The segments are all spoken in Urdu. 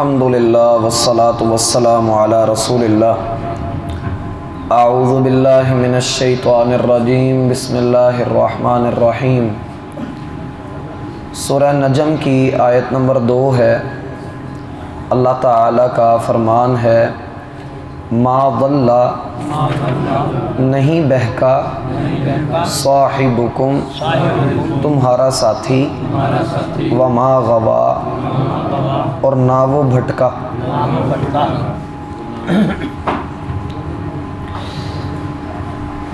الحمدللہ والصلاة والسلام علی رسول اللہ۔ اعوذ باللہ من الشیطان الرجیم، بسم اللہ الرحمن الرحیم۔ سورہ نجم کی آیت نمبر 2 ہے۔ اللہ تعالیٰ کا فرمان ہے، ما ضل نہیں بہکا صاحبکم تمہارا ساتھی، وما غوا اور نہ وہ بھٹکا۔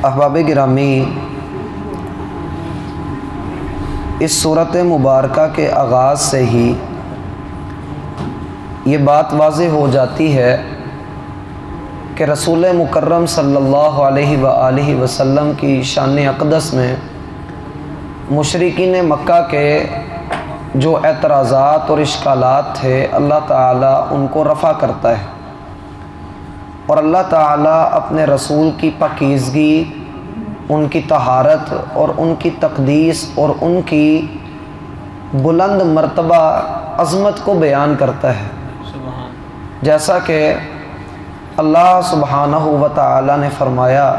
احباب گرامی، اس صورت مبارکہ کے آغاز سے ہی یہ بات واضح ہو جاتی ہے کہ رسول مکرم صلی اللہ علیہ وآلہ وسلم کی شان اقدس میں مشرکین مکہ کے جو اعتراضات اور اشکالات تھے، اللہ تعالیٰ ان کو رفع کرتا ہے، اور اللہ تعالیٰ اپنے رسول کی پاکیزگی، ان کی طہارت اور ان کی تقدیس اور ان کی بلند مرتبہ عظمت کو بیان کرتا ہے۔ جیسا کہ اللہ سبحانہ و تعالیٰ نے فرمایا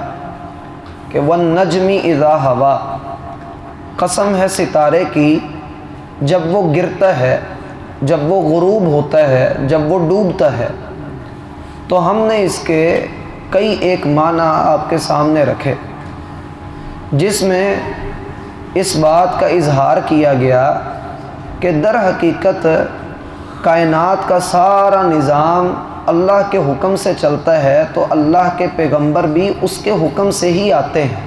کہ وَالنَّجْمِ إِذَا هَوَا، قسم ہے ستارے کی جب وہ گرتا ہے، جب وہ غروب ہوتا ہے، جب وہ ڈوبتا ہے۔ تو ہم نے اس کے کئی ایک معنی آپ کے سامنے رکھے، جس میں اس بات کا اظہار کیا گیا کہ در حقیقت کائنات کا سارا نظام اللہ کے حکم سے چلتا ہے، تو اللہ کے پیغمبر بھی اس کے حکم سے ہی آتے ہیں،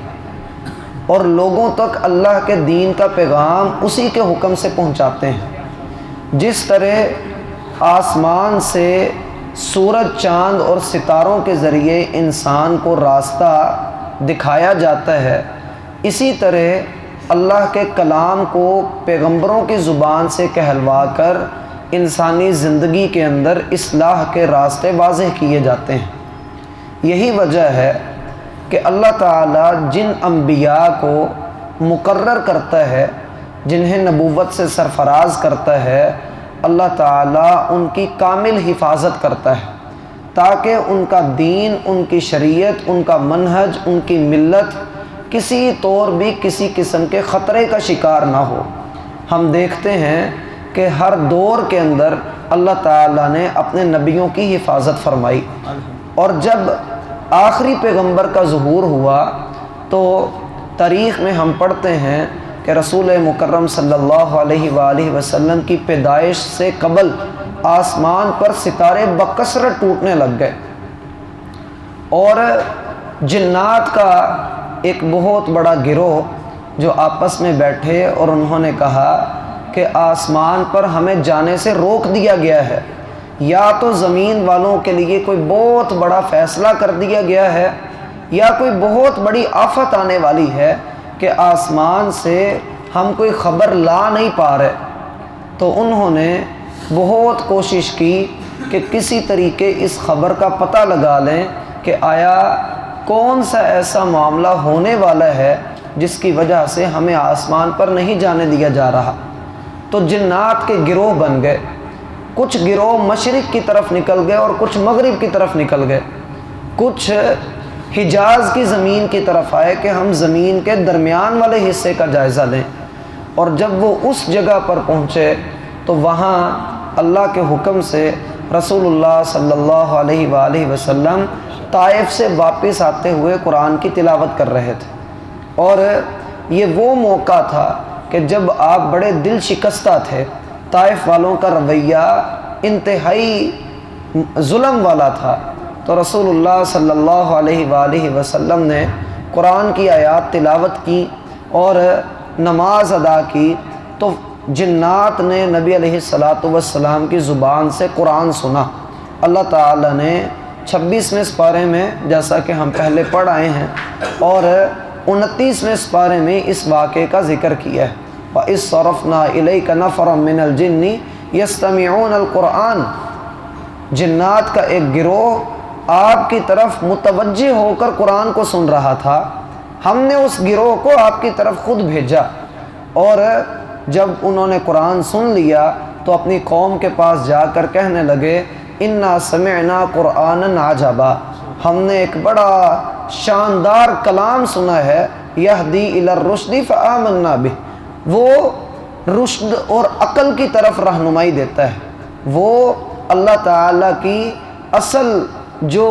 اور لوگوں تک اللہ کے دین کا پیغام اسی کے حکم سے پہنچاتے ہیں۔ جس طرح آسمان سے سورج، چاند اور ستاروں کے ذریعے انسان کو راستہ دکھایا جاتا ہے، اسی طرح اللہ کے کلام کو پیغمبروں کی زبان سے کہلوا کر انسانی زندگی کے اندر اصلاح کے راستے واضح کیے جاتے ہیں۔ یہی وجہ ہے کہ اللہ تعالیٰ جن انبیاء کو مقرر کرتا ہے، جنہیں نبوت سے سرفراز کرتا ہے، اللہ تعالیٰ ان کی کامل حفاظت کرتا ہے، تاکہ ان کا دین، ان کی شریعت، ان کا منہج، ان کی ملت کسی طور بھی کسی قسم کے خطرے کا شکار نہ ہو۔ ہم دیکھتے ہیں کہ ہر دور کے اندر اللہ تعالیٰ نے اپنے نبیوں کی حفاظت فرمائی، اور جب آخری پیغمبر کا ظہور ہوا تو تاریخ میں ہم پڑھتے ہیں کہ رسول مکرم صلی اللہ علیہ وآلہ وسلم کی پیدائش سے قبل آسمان پر ستارے بکثرت ٹوٹنے لگ گئے، اور جنات کا ایک بہت بڑا گروہ جو آپس میں بیٹھے اور انہوں نے کہا کہ آسمان پر ہمیں جانے سے روک دیا گیا ہے، یا تو زمین والوں کے لیے کوئی بہت بڑا فیصلہ کر دیا گیا ہے، یا کوئی بہت بڑی آفت آنے والی ہے کہ آسمان سے ہم کوئی خبر لا نہیں پا رہے۔ تو انہوں نے بہت کوشش کی کہ کسی طریقے اس خبر کا پتہ لگا لیں کہ آیا کون سا ایسا معاملہ ہونے والا ہے جس کی وجہ سے ہمیں آسمان پر نہیں جانے دیا جا رہا۔ تو جنات کے گروہ بن گئے، کچھ گروہ مشرق کی طرف نکل گئے اور کچھ مغرب کی طرف نکل گئے، کچھ حجاز کی زمین کی طرف آئے کہ ہم زمین کے درمیان والے حصے کا جائزہ لیں، اور جب وہ اس جگہ پر پہنچے تو وہاں اللہ کے حکم سے رسول اللہ صلی اللہ علیہ وآلہ وسلم طائف سے واپس آتے ہوئے قرآن کی تلاوت کر رہے تھے، اور یہ وہ موقع تھا کہ جب آپ بڑے دل شکستہ تھے۔ طائف والوں کا رویہ انتہائی ظلم والا تھا، تو رسول اللہ صلی اللہ علیہ وآلہ وسلم نے قرآن کی آیات تلاوت کی اور نماز ادا کی، تو جنات نے نبی علیہ السلام کی زبان سے قرآن سنا۔ اللہ تعالیٰ نے 26ویں سپارے میں، جیسا کہ ہم پہلے پڑھ آئے ہیں، اور 29ویں سپارے میں اس واقعے کا ذکر کیا ہے۔ وَإِذْ صَرَفْنَا إِلَيْكَ نَفَرًا مِّنَ الْجِنِّ يَسْتَمِعُونَ الْقُرْآنَ، جنات کا ایک گروہ آپ کی طرف متوجہ ہو کر قرآن کو سن رہا تھا، ہم نے اس گروہ کو آپ کی طرف خود بھیجا، اور جب انہوں نے قرآن سن لیا تو اپنی قوم کے پاس جا کر کہنے لگے انا سمعنا قرآنا عجبا، ہم نے ایک بڑا شاندار کلام سنا ہے، یہدی الی الرشد فآمنا بہ، وہ رشد اور عقل کی طرف رہنمائی دیتا ہے، وہ اللہ تعالیٰ کی اصل جو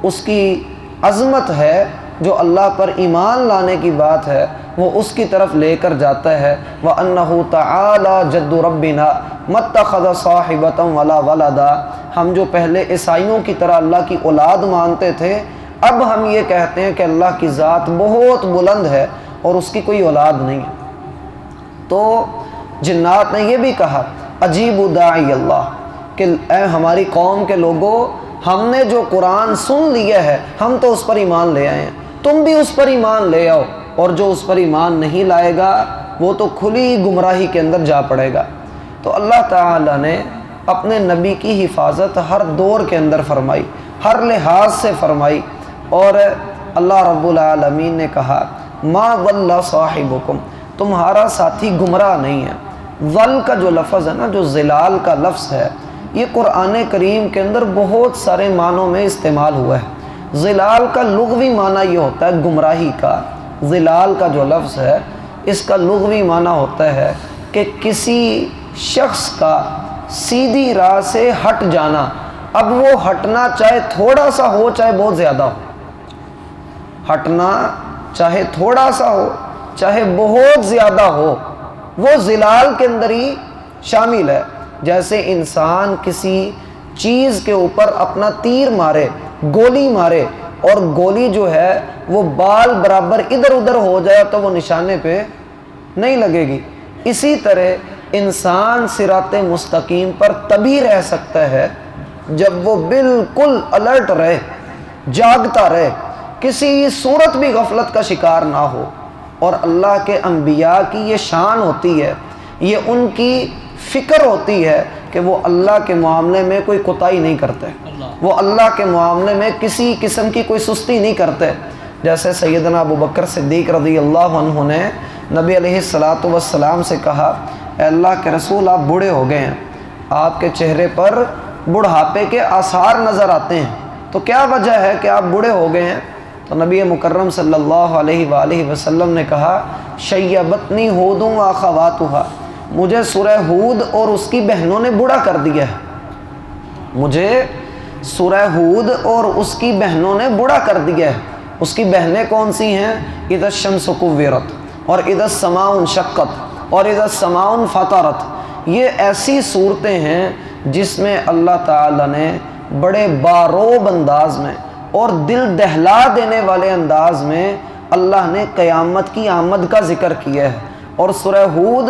اس کی عظمت ہے، جو اللہ پر ایمان لانے کی بات ہے، وہ اس کی طرف لے کر جاتا ہے۔ وَأَنَّهُ تَعَالَى جَدُّ رَبِّنَا مَا اتَّخَذَ صَاحِبَةً وَلَا وَلَدًا، ہم جو پہلے عیسائیوں کی طرح اللہ کی اولاد مانتے تھے، اب ہم یہ کہتے ہیں کہ اللہ کی ذات بہت بلند ہے اور اس کی کوئی اولاد نہیں ہے۔ تو جنات نے یہ بھی کہا عجیب داعی اللہ، کہ اے ہماری قوم کے لوگوں، ہم نے جو قرآن سن لیا ہے ہم تو اس پر ایمان لے آئے ہیں، تم بھی اس پر ایمان لے آؤ، اور جو اس پر ایمان نہیں لائے گا وہ تو کھلی گمراہی کے اندر جا پڑے گا۔ تو اللہ تعالیٰ نے اپنے نبی کی حفاظت ہر دور کے اندر فرمائی، ہر لحاظ سے فرمائی، اور اللہ رب العالمین نے کہا ما ضل صاحبکم، تمہارا ساتھی گمراہ نہیں ہے۔ ضل کا جو لفظ ہے نا، جو ضلال کا لفظ ہے، یہ قرآن کریم کے اندر بہت سارے معنوں میں استعمال ہوا ہے۔ ضلال کا لغوی معنی یہ ہوتا ہے گمراہی کا، ضلال کا جو لفظ ہے اس کا لغوی معنی ہوتا ہے کہ کسی شخص کا سیدھی راہ سے ہٹ جانا، اب وہ ہٹنا چاہے تھوڑا سا ہو چاہے بہت زیادہ ہو، ہٹنا چاہے تھوڑا سا ہو چاہے بہت زیادہ ہو، وہ ضلال کے اندر ہی شامل ہے۔ جیسے انسان کسی چیز کے اوپر اپنا تیر مارے، گولی مارے، اور گولی جو ہے وہ بال برابر ادھر ادھر ہو جائے تو وہ نشانے پہ نہیں لگے گی۔ اسی طرح انسان صراط مستقیم پر تبھی رہ سکتا ہے جب وہ بالکل الرٹ رہے، جاگتا رہے، کسی صورت بھی غفلت کا شکار نہ ہو۔ اور اللہ کے انبیاء کی یہ شان ہوتی ہے، یہ ان کی فکر ہوتی ہے کہ وہ اللہ کے معاملے میں کوئی کوتاہی نہیں کرتے، وہ اللہ کے معاملے میں کسی قسم کی کوئی سستی نہیں کرتے۔ جیسے سیدنا ابو بکر صدیق رضی اللہ عنہ نے نبی علیہ السلام سے کہا اے اللہ کے رسول، آپ بوڑھے ہو گئے ہیں، آپ کے چہرے پر بڑھاپے کے آثار نظر آتے ہیں، تو کیا وجہ ہے کہ آپ بوڑھے ہو گئے ہیں؟ تو نبی مکرم صلی اللہ علیہ وآلہ وسلم نے کہا شیبتنی ہود و اخواتھا، مجھے سورہ ہود اور اس کی بہنوں نے بوڑھا کر دیا ہے، مجھے سورہ ہود اور اس کی بہنوں نے بوڑھا کر دیا ہے۔ اس کی بہنیں کون سی ہیں؟ اذا الشمس کوورت، اور اذا السماء انشقت، اور اذا السماء انفطرت۔ یہ ایسی صورتیں ہیں جس میں اللہ تعالیٰ نے بڑے باروب انداز میں اور دل دہلا دینے والے انداز میں اللہ نے قیامت کی آمد کا ذکر کیا ہے۔ اور سورہ ہود،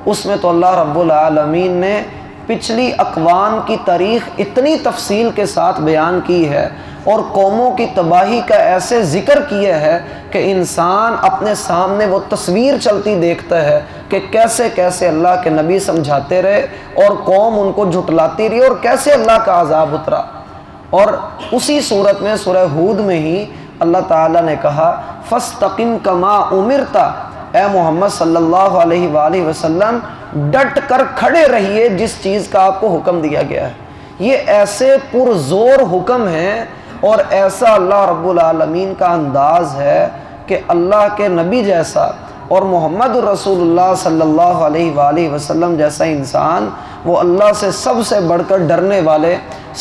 اس میں تو اللہ رب العالمین نے پچھلی اقوام کی تاریخ اتنی تفصیل کے ساتھ بیان کی ہے اور قوموں کی تباہی کا ایسے ذکر کیا ہے کہ انسان اپنے سامنے وہ تصویر چلتی دیکھتا ہے کہ کیسے کیسے اللہ کے نبی سمجھاتے رہے اور قوم ان کو جھٹلاتی رہی اور کیسے اللہ کا عذاب اترا۔ اور اسی صورت میں سورہ ہود میں ہی اللہ تعالیٰ نے کہا فَاسْتَقِمْ كَمَا أُمِرْتَ، اے محمد صلی اللہ علیہ وآلہ وسلم ڈٹ کر کھڑے رہیے جس چیز کا آپ کو حکم دیا گیا ہے۔ یہ ایسے پرزور حکم ہے اور ایسا اللہ رب العالمین کا انداز ہے کہ اللہ کے نبی جیسا اور محمد رسول اللہ صلی اللہ علیہ وآلہ وسلم جیسا انسان، وہ اللہ سے سب سے بڑھ کر ڈرنے والے،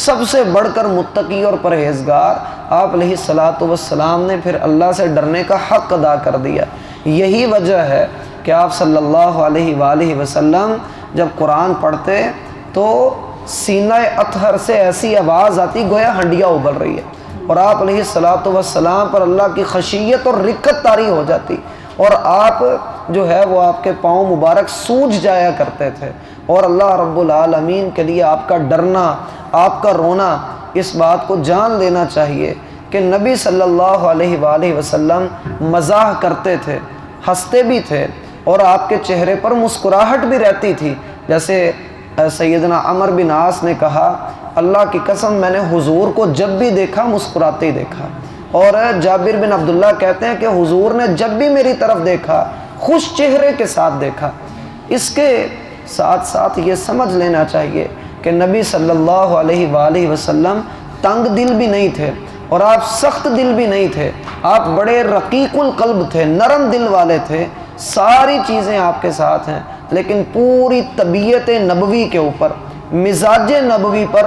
سب سے بڑھ کر متقی اور پرہیزگار، آپ علیہ السلام نے پھر اللہ سے ڈرنے کا حق ادا کر دیا۔ یہی وجہ ہے کہ آپ صلی اللہ علیہ وآلہ وسلم جب قرآن پڑھتے تو سینہ اطہر سے ایسی آواز آتی گویا ہنڈیا ابل رہی ہے، اور آپ علیہ السلام پر اللہ کی خشیت اور رقت طاری ہو جاتی، اور آپ جو ہے وہ آپ کے پاؤں مبارک سوج جایا کرتے تھے۔ اور اللہ رب العالمین کے لیے آپ کا ڈرنا، آپ کا رونا، اس بات کو جان لینا چاہیے کہ نبی صلی اللہ علیہ وآلہ وسلم مزاح کرتے تھے، ہنستے بھی تھے، اور آپ کے چہرے پر مسکراہٹ بھی رہتی تھی۔ جیسے سیدنا عمر بن عاص نے کہا اللہ کی قسم میں نے حضور کو جب بھی دیکھا مسکراتے ہی دیکھا، اور جابر بن عبداللہ کہتے ہیں کہ حضور نے جب بھی میری طرف دیکھا خوش چہرے کے ساتھ دیکھا۔ اس کے ساتھ ساتھ یہ سمجھ لینا چاہیے کہ نبی صلی اللہ علیہ وآلہ وسلم تنگ دل بھی نہیں تھے اور آپ سخت دل بھی نہیں تھے، آپ بڑے رقیق القلب تھے، نرم دل والے تھے، ساری چیزیں آپ کے ساتھ ہیں، لیکن پوری طبیعت نبوی کے اوپر، مزاج نبوی پر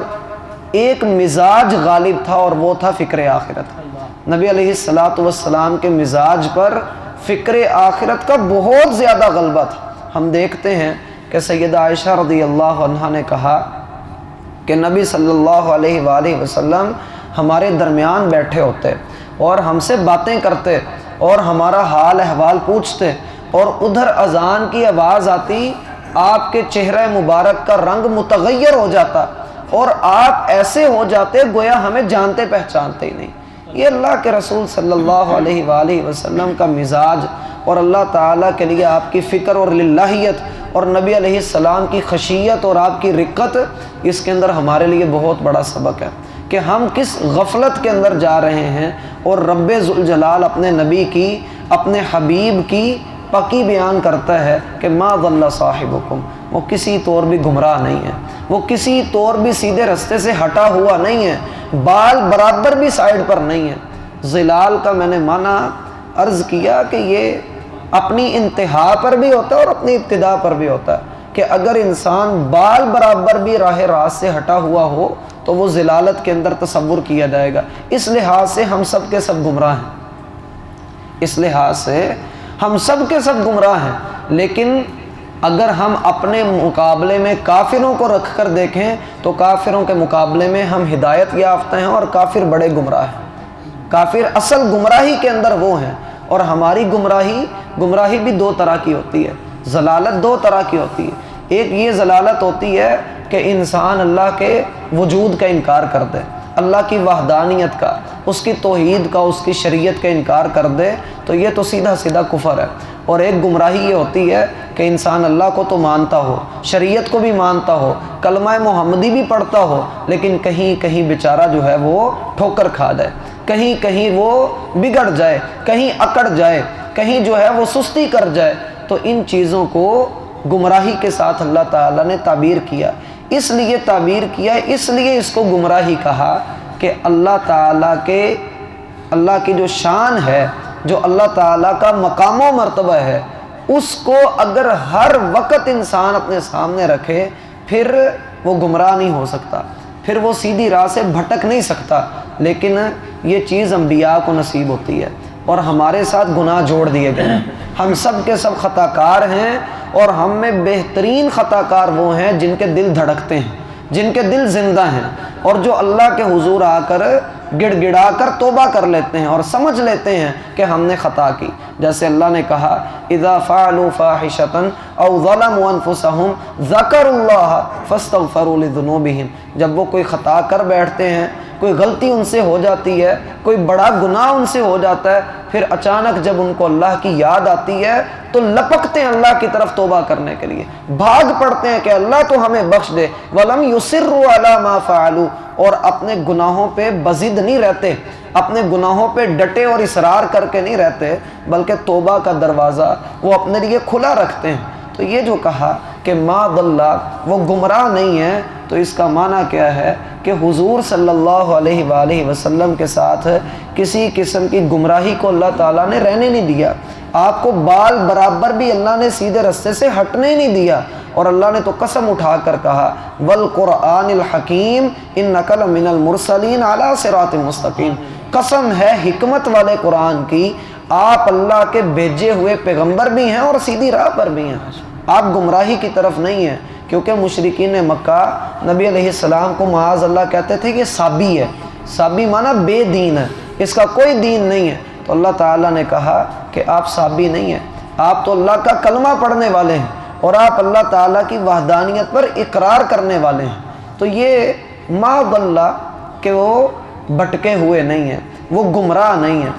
ایک مزاج غالب تھا اور وہ تھا فکر آخرت۔ نبی علیہ السلام کے مزاج پر فکر آخرت کا بہت زیادہ غلبہ تھا۔ ہم دیکھتے ہیں کہ سیدہ عائشہ رضی اللہ عنہا نے کہا کہ نبی صلی اللہ علیہ وآلہ وسلم ہمارے درمیان بیٹھے ہوتے اور ہم سے باتیں کرتے اور ہمارا حال احوال پوچھتے، اور ادھر اذان کی آواز آتی، آپ کے چہرہ مبارک کا رنگ متغیر ہو جاتا اور آپ ایسے ہو جاتے گویا ہمیں جانتے پہچانتے ہی نہیں۔ یہ اللہ کے رسول صلی اللہ علیہ وآلہ وسلم کا مزاج اور اللہ تعالیٰ کے لیے آپ کی فکر اور للہیت اور نبی علیہ السلام کی خشیت اور آپ کی رقت، اس کے اندر ہمارے لیے بہت بڑا سبق ہے کہ ہم کس غفلت کے اندر جا رہے ہیں، اور رب ذوالجلال اپنے نبی کی، اپنے حبیب کی پکی بیان کرتا ہے کہ ما ضل صاحبکم، وہ کسی طور بھی گمراہ نہیں ہے، وہ کسی طور بھی سیدھے رستے سے ہٹا ہوا نہیں ہے، بال برابر بھی سائیڈ پر نہیں ہے۔ ضلال کا میں نے معنی عرض کیا کہ یہ اپنی انتہا پر بھی ہوتا ہے اور اپنی ابتدا پر بھی ہوتا ہے، کہ اگر انسان بال برابر بھی راہ راست سے ہٹا ہوا ہو تو وہ ضلالت کے اندر تصور کیا جائے گا۔ اس لحاظ سے ہم سب کے سب گمراہ ہیں، اس لحاظ سے ہم سب کے سب گمراہ ہیں، لیکن اگر ہم اپنے مقابلے میں کافروں کو رکھ کر دیکھیں تو کافروں کے مقابلے میں ہم ہدایت یافتہ ہیں اور کافر بڑے گمراہ ہیں۔ کافر اصل گمراہی کے اندر وہ ہیں، اور ہماری گمراہی بھی دو طرح کی ہوتی ہے، ضلالت دو طرح کی ہوتی ہے۔ ایک یہ ضلالت ہوتی ہے کہ انسان اللہ کے وجود کا انکار کر دے، اللہ کی وحدانیت کا، اس کی توحید کا، اس کی شریعت کا انکار کر دے، تو یہ تو سیدھا سیدھا کفر ہے۔ اور ایک گمراہی یہ ہوتی ہے کہ انسان اللہ کو تو مانتا ہو، شریعت کو بھی مانتا ہو، کلمہ محمدی بھی پڑھتا ہو، لیکن کہیں کہیں بیچارہ جو ہے وہ ٹھوکر کھا جائے، کہیں کہیں وہ بگڑ جائے، کہیں اکڑ جائے، کہیں جو ہے وہ سستی کر جائے۔ تو ان چیزوں کو گمراہی کے ساتھ اللہ تعالیٰ نے تعبیر کیا، اس لیے تعبیر کیا، اس لیے اس کو گمراہی کہا کہ اللہ تعالیٰ کی جو شان ہے، جو اللہ تعالیٰ کا مقام و مرتبہ ہے، اس کو اگر ہر وقت انسان اپنے سامنے رکھے پھر وہ گمراہ نہیں ہو سکتا، پھر وہ سیدھی راہ سے بھٹک نہیں سکتا۔ لیکن یہ چیز انبیاء کو نصیب ہوتی ہے، اور ہمارے ساتھ گناہ جوڑ دیے گئے ہیں۔ ہم سب کے سب خطا کار ہیں، اور ہم میں بہترین خطا کار وہ ہیں جن کے دل دھڑکتے ہیں، جن کے دل زندہ ہیں، اور جو اللہ کے حضور آ کر گڑ گڑا کر توبہ کر لیتے ہیں اور سمجھ لیتے ہیں کہ ہم نے خطا کی۔ جیسے اللہ نے کہا اذا فعلوا فاحشۃ او ظلموا انفسهم ذکروا اللہ فاستغفروا لذنوبہم، جب وہ کوئی خطا کر بیٹھتے ہیں، کوئی غلطی ان سے ہو جاتی ہے، کوئی بڑا گناہ ان سے ہو جاتا ہے، پھر اچانک جب ان کو اللہ کی یاد آتی ہے تو لپکتے ہیں اللہ کی طرف توبہ کرنے کے لیے، بھاگ پڑتے ہیں کہ اللہ تو ہمیں بخش دے۔ وَلَمْ يُصِرُّوا عَلَى مَا فَعَلُوا، اور اپنے گناہوں پہ بزد نہیں رہتے، اپنے گناہوں پہ ڈٹے اور اصرار کر کے نہیں رہتے، بلکہ توبہ کا دروازہ وہ اپنے لیے کھلا رکھتے ہیں۔ تو یہ جو کہا کہ ما ضل، وہ گمراہ نہیں ہے، تو اس کا معنی کیا ہے کہ حضور صلی اللہ علیہ وآلہ وسلم کے ساتھ کسی قسم کی گمراہی کو اللہ تعالیٰ نے رہنے نہیں دیا، آپ کو بال برابر بھی اللہ نے سیدھے رستے سے ہٹنے نہیں دیا، اور اللہ نے تو قسم اٹھا کر کہا والقرآن الحکیم انک لمن المرسلین علی صراط مستقیم، قسم ہے حکمت والے قرآن کی، آپ اللہ کے بھیجے ہوئے پیغمبر بھی ہیں اور سیدھی راہ پر بھی ہیں، آپ گمراہی کی طرف نہیں ہیں۔ کیونکہ مشرکین مکہ نبی علیہ السلام کو معاذ اللہ کہتے تھے کہ صابی ہے، صابی معنی بے دین ہے، اس کا کوئی دین نہیں ہے، تو اللہ تعالیٰ نے کہا کہ آپ صابی نہیں ہیں، آپ تو اللہ کا کلمہ پڑھنے والے ہیں، اور آپ اللہ تعالیٰ کی وحدانیت پر اقرار کرنے والے ہیں۔ تو یہ ما ضل کہ وہ بھٹکے ہوئے نہیں ہیں، وہ گمراہ نہیں ہیں۔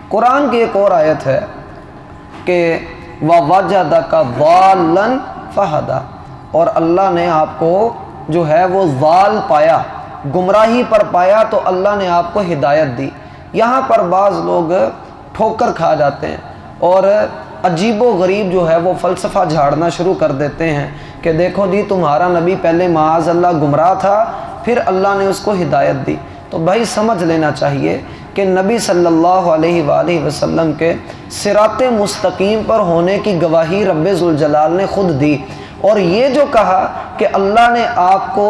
قرآن کی ایک اور آیت ہے کہ وَوَجَدَكَ ضَالًّا فَهَدَىٰ، اور اللہ نے آپ کو جو ہے وہ ضال پایا، گمراہی پر پایا، تو اللہ نے آپ کو ہدایت دی۔ یہاں پر بعض لوگ ٹھوکر کھا جاتے ہیں اور عجیب و غریب جو ہے وہ فلسفہ جھاڑنا شروع کر دیتے ہیں کہ دیکھو جی تمہارا نبی پہلے معاذ اللہ گمراہ تھا، پھر اللہ نے اس کو ہدایت دی۔ تو بھائی سمجھ لینا چاہیے کہ نبی صلی اللہ علیہ وآلہ وسلم کے صراط مستقیم پر ہونے کی گواہی رب ذوالجلال نے خود دی، اور یہ جو کہا کہ اللہ نے آپ کو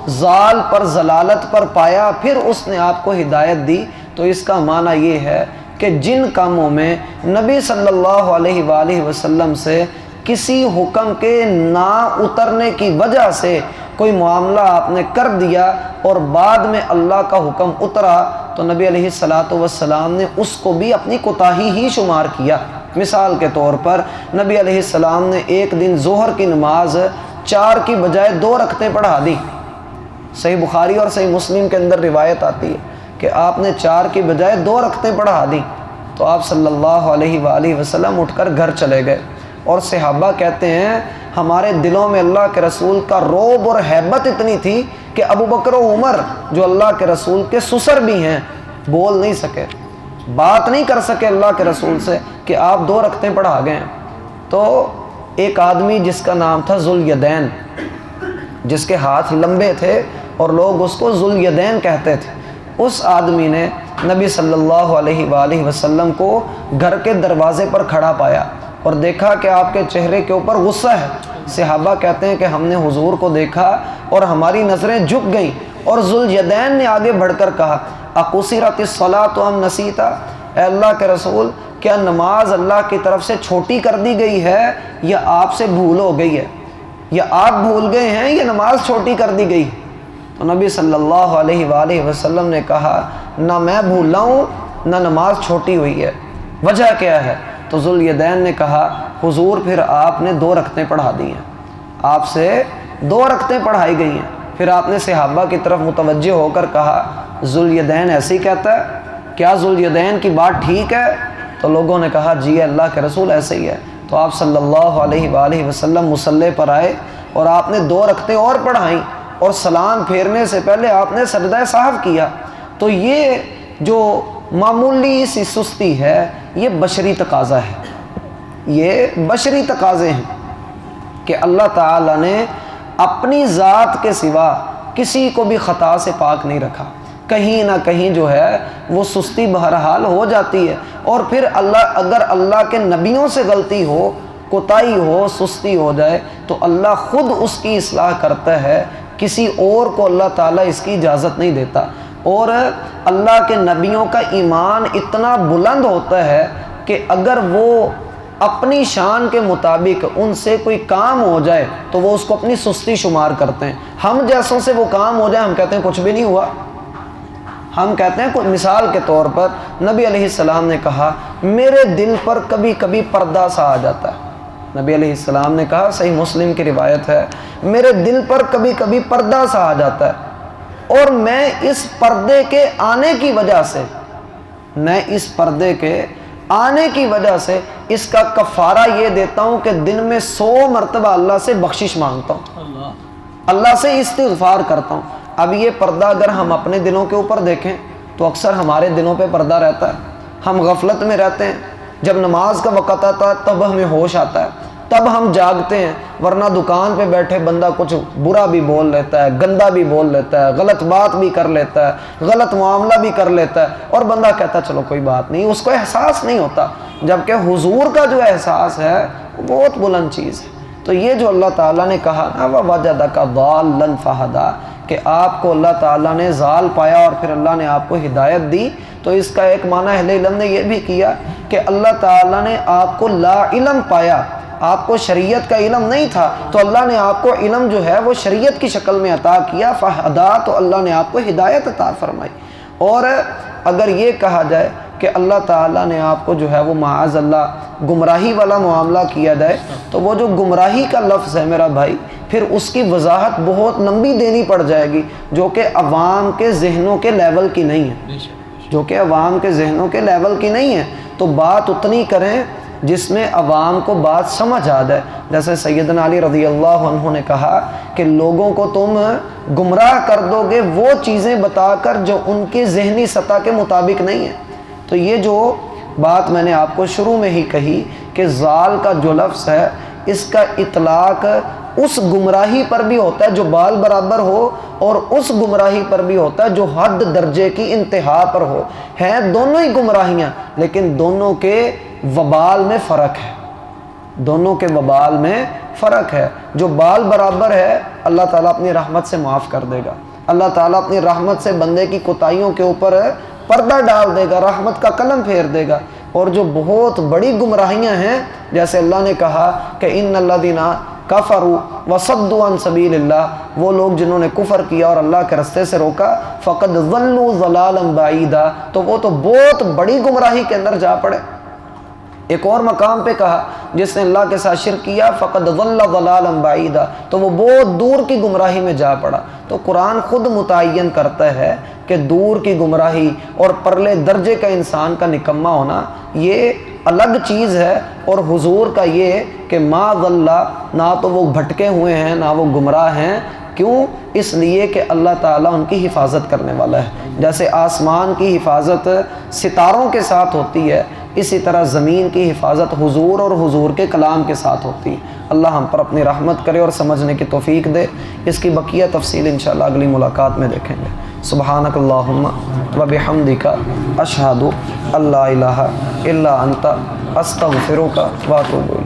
ضال پر ضلالت پر پایا پھر اس نے آپ کو ہدایت دی، تو اس کا معنی یہ ہے کہ جن کاموں میں نبی صلی اللہ علیہ وآلہ وسلم سے کسی حکم کے نہ اترنے کی وجہ سے کوئی معاملہ آپ نے کر دیا اور بعد میں اللہ کا حکم اترا تو نبی علیہ الصلاۃ والسلام نے اس کو بھی اپنی کوتاہی ہی شمار کیا۔ مثال کے طور پر نبی علیہ السلام نے ایک دن ظہر کی نماز 4 کی بجائے 2 رکعتیں پڑھا دی۔ صحیح بخاری اور صحیح مسلم کے اندر روایت آتی ہے کہ آپ نے 4 کی بجائے 2 رکعتیں پڑھا دی، تو آپ صلی اللہ علیہ وآلہ وسلم اٹھ کر گھر چلے گئے، اور صحابہ کہتے ہیں ہمارے دلوں میں اللہ کے رسول کا رعب اور ہیبت اتنی تھی کہ ابو بکر و عمر جو اللہ کے رسول کے سسر بھی ہیں بول نہیں سکے، بات نہیں کر سکے اللہ کے رسول سے کہ آپ 2 رکعتیں پڑھا گئے ہیں۔ تو ایک آدمی جس کا نام تھا ذوالیدین، جس کے ہاتھ لمبے تھے اور لوگ اس کو ذوالیدین کہتے تھے، اس آدمی نے نبی صلی اللہ علیہ وآلہ وسلم کو گھر کے دروازے پر کھڑا پایا اور دیکھا کہ آپ کے چہرے کے اوپر غصہ ہے۔ صحابہ کہتے ہیں کہ ہم نے حضور کو دیکھا اور ہماری نظریں جھک گئیں، اور ذوالیدین نے آگے بڑھ کر کہا اقصرت الصلاۃ ام نسیتا، اے اللہ کے رسول کیا نماز اللہ کی طرف سے چھوٹی کر دی گئی ہے یا آپ سے بھول ہو گئی ہے، یا آپ بھول گئے ہیں یا نماز چھوٹی کر دی گئی؟ تو نبی صلی اللہ علیہ وآلہ وسلم نے کہا نہ میں بھولا ہوں نہ نماز چھوٹی ہوئی ہے، وجہ کیا ہے؟ تو ذوالیدین نے کہا حضور پھر آپ نے 2 رکعتیں پڑھا دی ہیں، آپ سے 2 رکعتیں پڑھائی گئی ہیں۔ پھر آپ نے صحابہ کی طرف متوجہ ہو کر کہا ذوالیدین ایسے ہی کہتا ہے، کیا ذوالیدین کی بات ٹھیک ہے؟ تو لوگوں نے کہا جی اللہ کے رسول ایسے ہی ہے۔ تو آپ صلی اللہ علیہ وآلہ وسلم مصلی پر آئے اور آپ نے 2 رکعتیں اور پڑھائیں، اور سلام پھیرنے سے پہلے آپ نے سجدہ سہو کیا۔ تو یہ جو معمولی سی سستی ہے یہ بشری تقاضا ہے، یہ بشری تقاضے ہیں کہ اللہ تعالیٰ نے اپنی ذات کے سوا کسی کو بھی خطا سے پاک نہیں رکھا، کہیں نہ کہیں جو ہے وہ سستی بہرحال ہو جاتی ہے، اور پھر اگر اللہ کے نبیوں سے غلطی ہو، کوتاہی ہو، سستی ہو جائے تو اللہ خود اس کی اصلاح کرتا ہے، کسی اور کو اللہ تعالیٰ اس کی اجازت نہیں دیتا۔ اور اللہ کے نبیوں کا ایمان اتنا بلند ہوتا ہے کہ اگر وہ اپنی شان کے مطابق ان سے کوئی کام ہو جائے تو وہ اس کو اپنی سستی شمار کرتے ہیں۔ ہم جیسوں سے وہ کام ہو جائے ہم کہتے ہیں کچھ بھی نہیں ہوا، ہم کہتے ہیں کوئی مثال کے طور پر نبی علیہ السلام نے کہا میرے دل پر کبھی کبھی پردہ سا آ جاتا ہے، نبی علیہ السلام نے کہا صحیح مسلم کی روایت ہے میرے دل پر کبھی کبھی پردہ سا آ جاتا ہے، اور میں اس پردے کے آنے کی وجہ سے آنے کی وجہ سے اس کا کفارہ یہ دیتا ہوں کہ دن میں 100 مرتبہ اللہ سے بخشش مانگتا ہوں، اللہ سے استغفار کرتا ہوں۔ اب یہ پردہ اگر ہم اپنے دلوں کے اوپر دیکھیں تو اکثر ہمارے دلوں پہ پردہ رہتا ہے، ہم غفلت میں رہتے ہیں، جب نماز کا وقت آتا ہے تب ہمیں ہوش آتا ہے، تب ہم جاگتے ہیں، ورنہ دکان پہ بیٹھے بندہ کچھ برا بھی بول لیتا ہے، گندا بھی بول لیتا ہے، غلط بات بھی کر لیتا ہے، غلط معاملہ بھی کر لیتا ہے، اور بندہ کہتا چلو کوئی بات نہیں، اس کو احساس نہیں ہوتا، جبکہ حضور کا جو احساس ہے وہ بہت بلند چیز ہے۔ تو یہ جو اللہ تعالیٰ نے کہا نا وَوَجَدَكَ ضَالًّا فَهَدَىٰ، کہ آپ کو اللہ تعالیٰ نے ضال پایا اور پھر اللہ نے آپ کو ہدایت دی، تو اس کا ایک معنی اہل علم نے یہ بھی کیا کہ اللہ تعالیٰ نے آپ کو لا علم پایا، آپ کو شریعت کا علم نہیں تھا تو اللہ نے آپ کو علم جو ہے وہ شریعت کی شکل میں عطا کیا، فَهَدَىٰ، تو اللہ نے آپ کو ہدایت عطا فرمائی۔ اور اگر یہ کہا جائے کہ اللہ تعالیٰ نے آپ کو جو ہے وہ معاذ اللہ گمراہی والا معاملہ کیا جائے تو وہ جو گمراہی کا لفظ ہے میرا بھائی پھر اس کی وضاحت بہت لمبی دینی پڑ جائے گی، جو کہ عوام کے ذہنوں کے لیول کی نہیں ہے، جو کہ عوام کے ذہنوں کے لیول کی نہیں ہے۔ تو بات اتنی کریں جس میں عوام کو بات سمجھ آ جائے، جیسے سیدنا علی رضی اللہ عنہ نے کہا کہ لوگوں کو تم گمراہ کر دو گے وہ چیزیں بتا کر جو ان کی ذہنی سطح کے مطابق نہیں ہیں۔ تو یہ جو بات میں نے آپ کو شروع میں ہی کہی کہ ضال کا جو لفظ ہے اس کا اطلاق اس گمراہی پر بھی ہوتا ہے جو بال برابر ہو، اور اس گمراہی پر بھی ہوتا ہے جو حد درجے کی انتہا پر ہو۔ ہیں دونوں ہی گمراہیاں، لیکن دونوں کے وبال میں فرق ہے، دونوں کے وبال میں فرق ہے۔ جو بال برابر ہے اللہ تعالیٰ اپنی رحمت سے معاف کر دے گا، اللہ تعالیٰ اپنی رحمت سے بندے کی کوتاہیوں کے اوپر پردہ ڈال دے گا، رحمت کا قلم پھیر دے گا۔ اور جو بہت بڑی گمراہیاں ہیں، جیسے اللہ نے کہا کہ ان الذین کفروا وصدوا عن سبیل اللہ، وہ لوگ جنہوں نے کفر کیا اور اللہ کے رستے سے روکا، فقد ضلوا ضلالا بعیدا، تو وہ تو بہت بڑی گمراہی کے اندر جا پڑے۔ ایک اور مقام پہ کہا جس نے اللہ کے ساتھ شرک کیا فقد ضل ضلالا بعیدا، تو وہ بہت دور کی گمراہی میں جا پڑا۔ تو قرآن خود متعین کرتا ہے کہ دور کی گمراہی اور پرلے درجے کا انسان کا نکمہ ہونا یہ الگ چیز ہے، اور حضور کا یہ کہ ما ضل، نہ تو وہ بھٹکے ہوئے ہیں نہ وہ گمراہ ہیں۔ کیوں؟ اس لیے کہ اللہ تعالیٰ ان کی حفاظت کرنے والا ہے۔ جیسے آسمان کی حفاظت ستاروں کے ساتھ ہوتی ہے، اسی طرح زمین کی حفاظت حضور اور حضور کے کلام کے ساتھ ہوتی ہے۔ اللہ ہم پر اپنی رحمت کرے اور سمجھنے کی توفیق دے۔ اس کی بقیہ تفصیل انشاءاللہ اگلی ملاقات میں دیکھیں گے۔ سبحانک اللہم و بحمدک، اشہد ان لا الہ الا انت، استغفرک و اتوب الیک۔